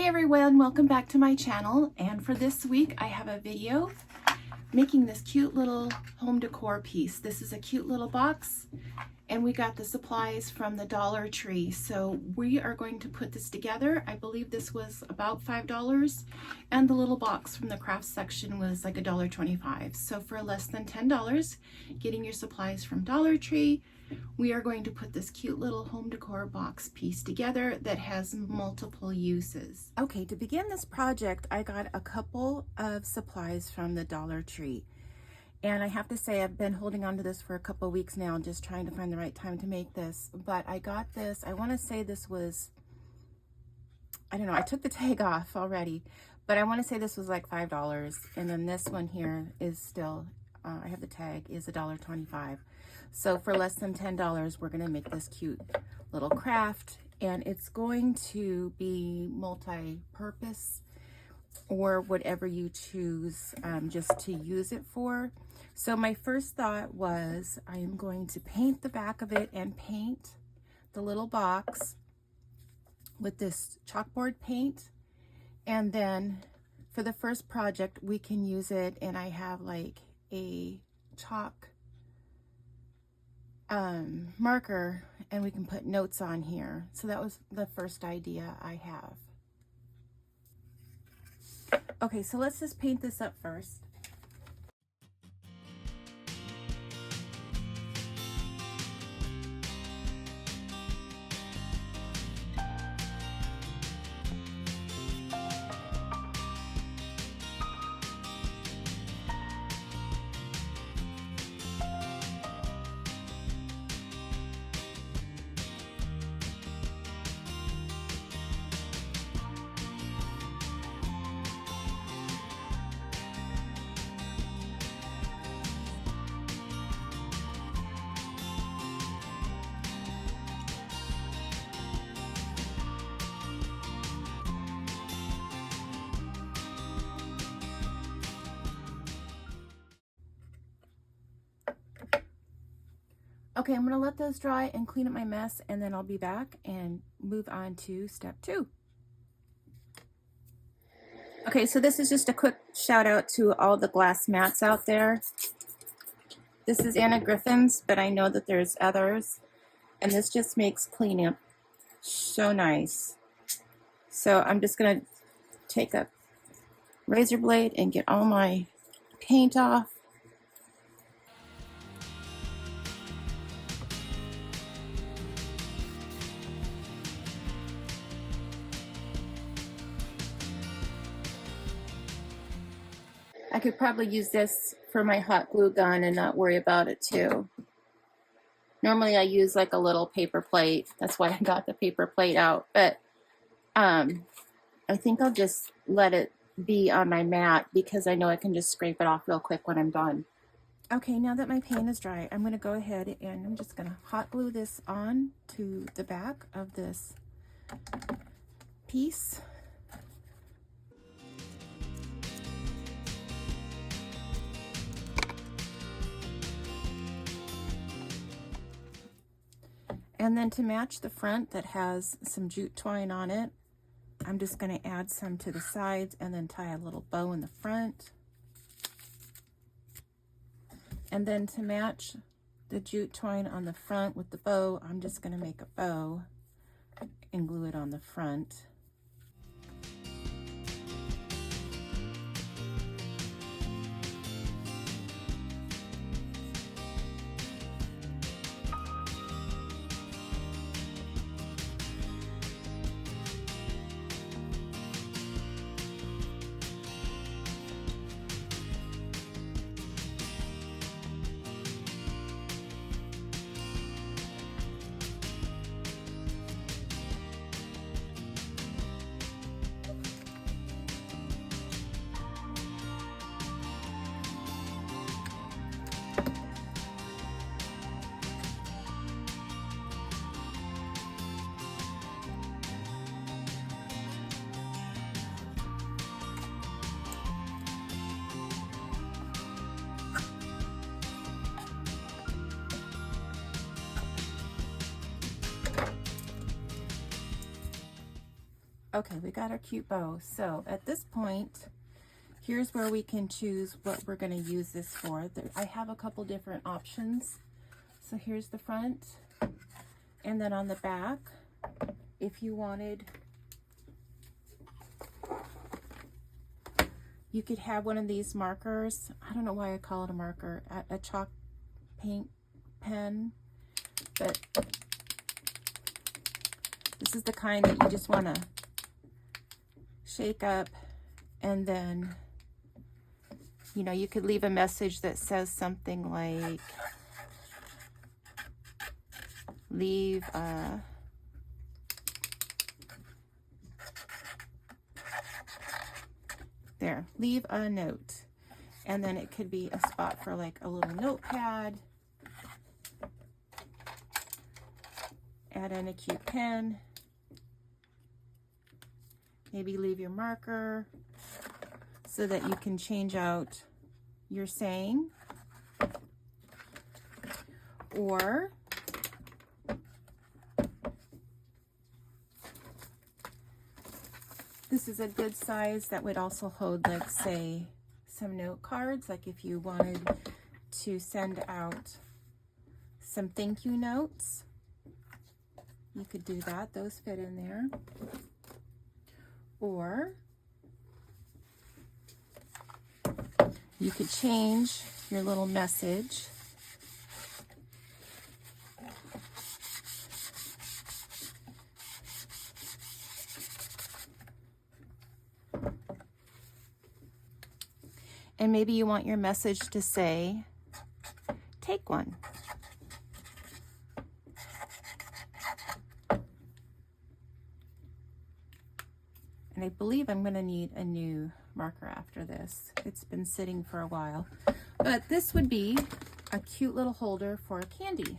everyone, welcome back to my channel, and for this week I have a video making this cute little home decor piece. This is a cute little box and we got the supplies from the Dollar Tree, so we are going to put this together. I believe this was about $5 and the little box from the crafts section was like $1.25. So for less than $10, getting your supplies from Dollar Tree, we are going to put this cute little home decor box piece together that has multiple uses. Okay, to begin this project, I got a couple of supplies from the Dollar Tree. And I have to say, I've been holding on to this for a couple of weeks now, just trying to find the right time to make this. But I got this, I want to say this was, I don't know, I took the tag off already, but I want to say this was like $5. And then this one here is still, I have the tag, is $1.25. So for less than $10, we're going to make this cute little craft. And it's going to be multi-purpose or whatever you choose just to use it for. So my first thought was I am going to paint the back of it and paint the little box with this chalkboard paint. And then for the first project, we can use it, and I have like a chalk marker and we can put notes on here. So that was the first idea I have. Okay, so let's just paint this up first. Okay, I'm gonna let those dry and clean up my mess, and then I'll be back and move on to step 2. Okay, so this is just a quick shout out to all the glass mats out there. This is Anna Griffin's, but I know that there's others, and this just makes cleanup so nice. So I'm just gonna take a razor blade and get all my paint off. I could probably use this for my hot glue gun and not worry about it too. Normally I use like a little paper plate. That's why I got the paper plate out. But I think I'll just let it be on my mat because I know I can just scrape it off real quick when I'm done. Okay, now that my paint is dry, I'm going to go ahead and I'm just going to hot glue this on to the back of this piece. And then to match the front that has some jute twine on it, I'm just going to add some to the sides and then tie a little bow in the front. And then to match the jute twine on the front with the bow, I'm just going to make a bow and glue it on the front. Okay, we got our cute bow. So at this point, here's where we can choose what we're going to use this for. I have a couple different options. So here's the front, and then on the back, if you wanted, you could have one of these markers. I don't know why I call it a marker, a chalk paint pen, but this is the kind that you just want to shake up, and then, you know, you could leave a message that says something like, leave a leave a note, and then it could be a spot for like a little notepad. Add in a cute pen. Maybe leave your marker so that you can change out your saying. Or this is a good size that would also hold, like, say, some note cards. Like if you wanted to send out some thank you notes, you could do that. Those fit in there. Or you could change your little message. And maybe you want your message to say, take one. And I believe I'm going to need a new marker after this. It's been sitting for a while. But this would be a cute little holder for candy.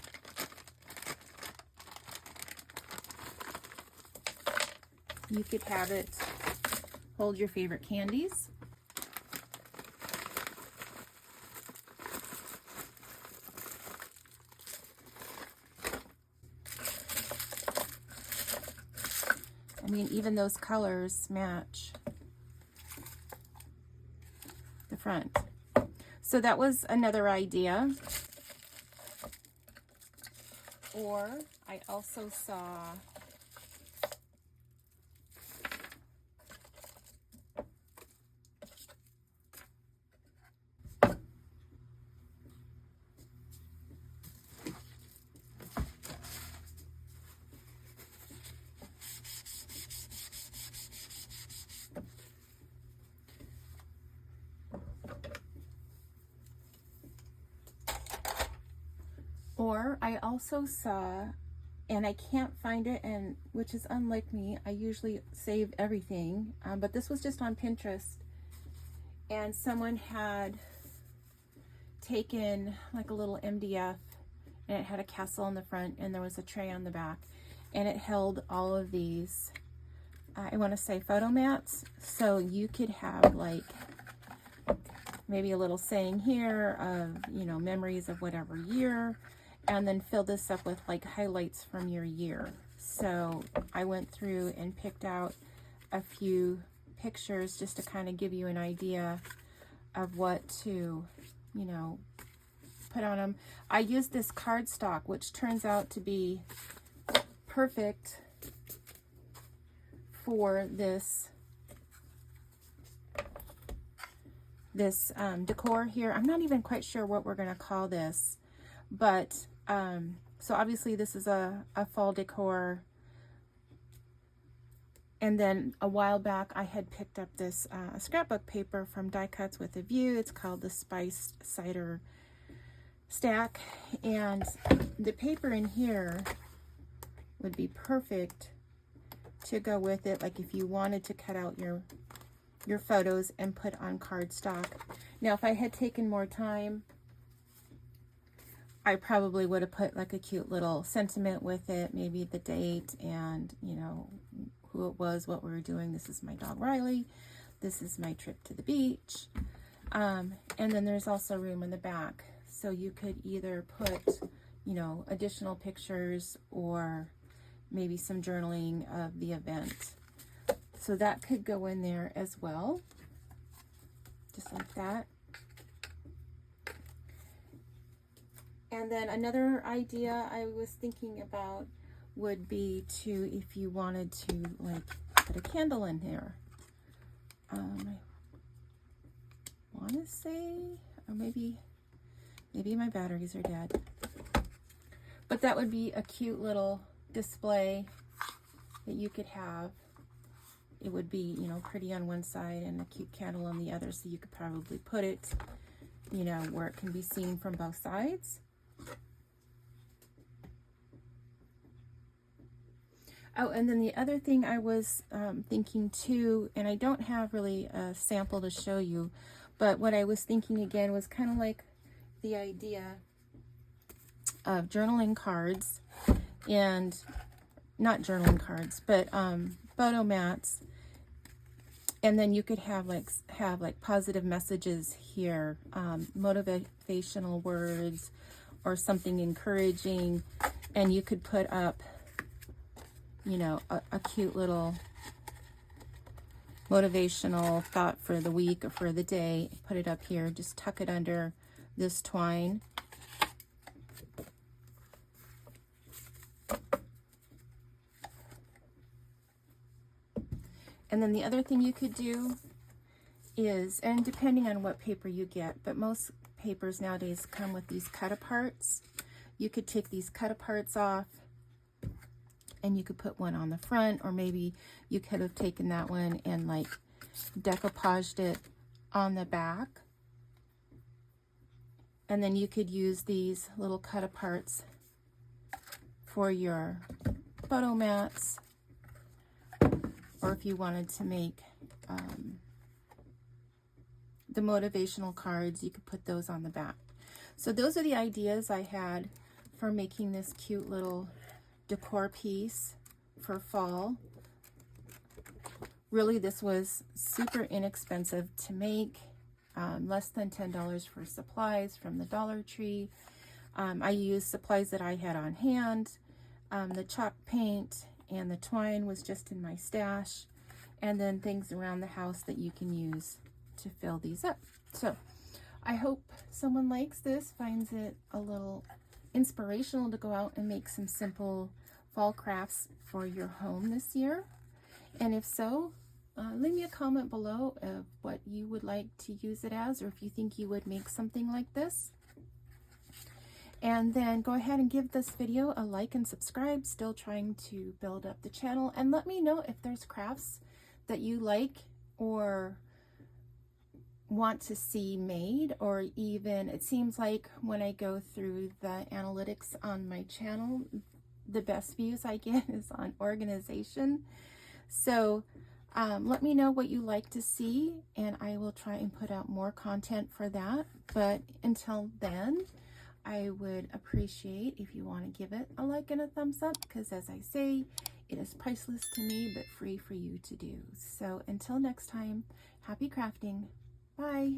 You could have it hold your favorite candies. I mean, even those colors match the front. So that was another idea. Or I also saw and I can't find it, and which is unlike me. I usually save everything, but this was just on Pinterest, and someone had taken like a little MDF, and it had a castle on the front, and there was a tray on the back, and it held all of these, I want to say, photo mats. So you could have like maybe a little saying here of, you know, memories of whatever year, and then fill this up with like highlights from your year. So I went through and picked out a few pictures just to kind of give you an idea of what to, you know, put on them. I used this cardstock, which turns out to be perfect for this decor here. I'm not even quite sure what we're going to call this, but so obviously this is a fall decor. And then a while back I had picked up this scrapbook paper from Die Cuts with a View. It's called the Spiced Cider Stack, and the paper in here would be perfect to go with it, like if you wanted to cut out your photos and put on cardstock. Now if I had taken more time, I probably would have put like a cute little sentiment with it, maybe the date and, you know, who it was, what we were doing. This is my dog Riley. This is my trip to the beach. And then there's also room in the back. So you could either put, you know, additional pictures or maybe some journaling of the event. So that could go in there as well, just like that. And then another idea I was thinking about would be to, if you wanted to like put a candle in here. I want to say, or maybe my batteries are dead. But that would be a cute little display that you could have. It would be, you know, pretty on one side and a cute candle on the other, so you could probably put it, you know, where it can be seen from both sides. Oh, and then the other thing I was thinking too, and I don't have really a sample to show you, but what I was thinking again was kind of like the idea of journaling cards, and not journaling cards, but photo mats. And then you could have like positive messages here, motivational words or something encouraging, and you could put up, you know, a cute little motivational thought for the week or for the day. Put it up here, just tuck it under this twine. And then the other thing you could do is, and depending on what paper you get, but most papers nowadays come with these cut-aparts. You could take these cut-aparts off and you could put one on the front, or maybe you could have taken that one and like decoupaged it on the back. And then you could use these little cut-aparts for your photo mats, or if you wanted to make the motivational cards, you could put those on the back. So those are the ideas I had for making this cute little decor piece for fall. Really, this was super inexpensive to make, less than $10 for supplies from the Dollar Tree. I used supplies that I had on hand. The chalk paint and the twine was just in my stash, and then things around the house that you can use to fill these up. So I hope someone likes this, finds it a little inspirational to go out and make some simple fall crafts for your home this year. And if so, leave me a comment below of what you would like to use it as, or if you think you would make something like this. And then go ahead and give this video a like and subscribe. Still trying to build up the channel, and let me know if there's crafts that you like or want to see made, or even, it seems like when I go through the analytics on my channel, the best views I get is on organization. So let me know what you like to see, and I will try and put out more content for that. But until then, I would appreciate if you want to give it a like and a thumbs up, because as I say, it is priceless to me, but free for you to do. So until next time, happy crafting. Bye.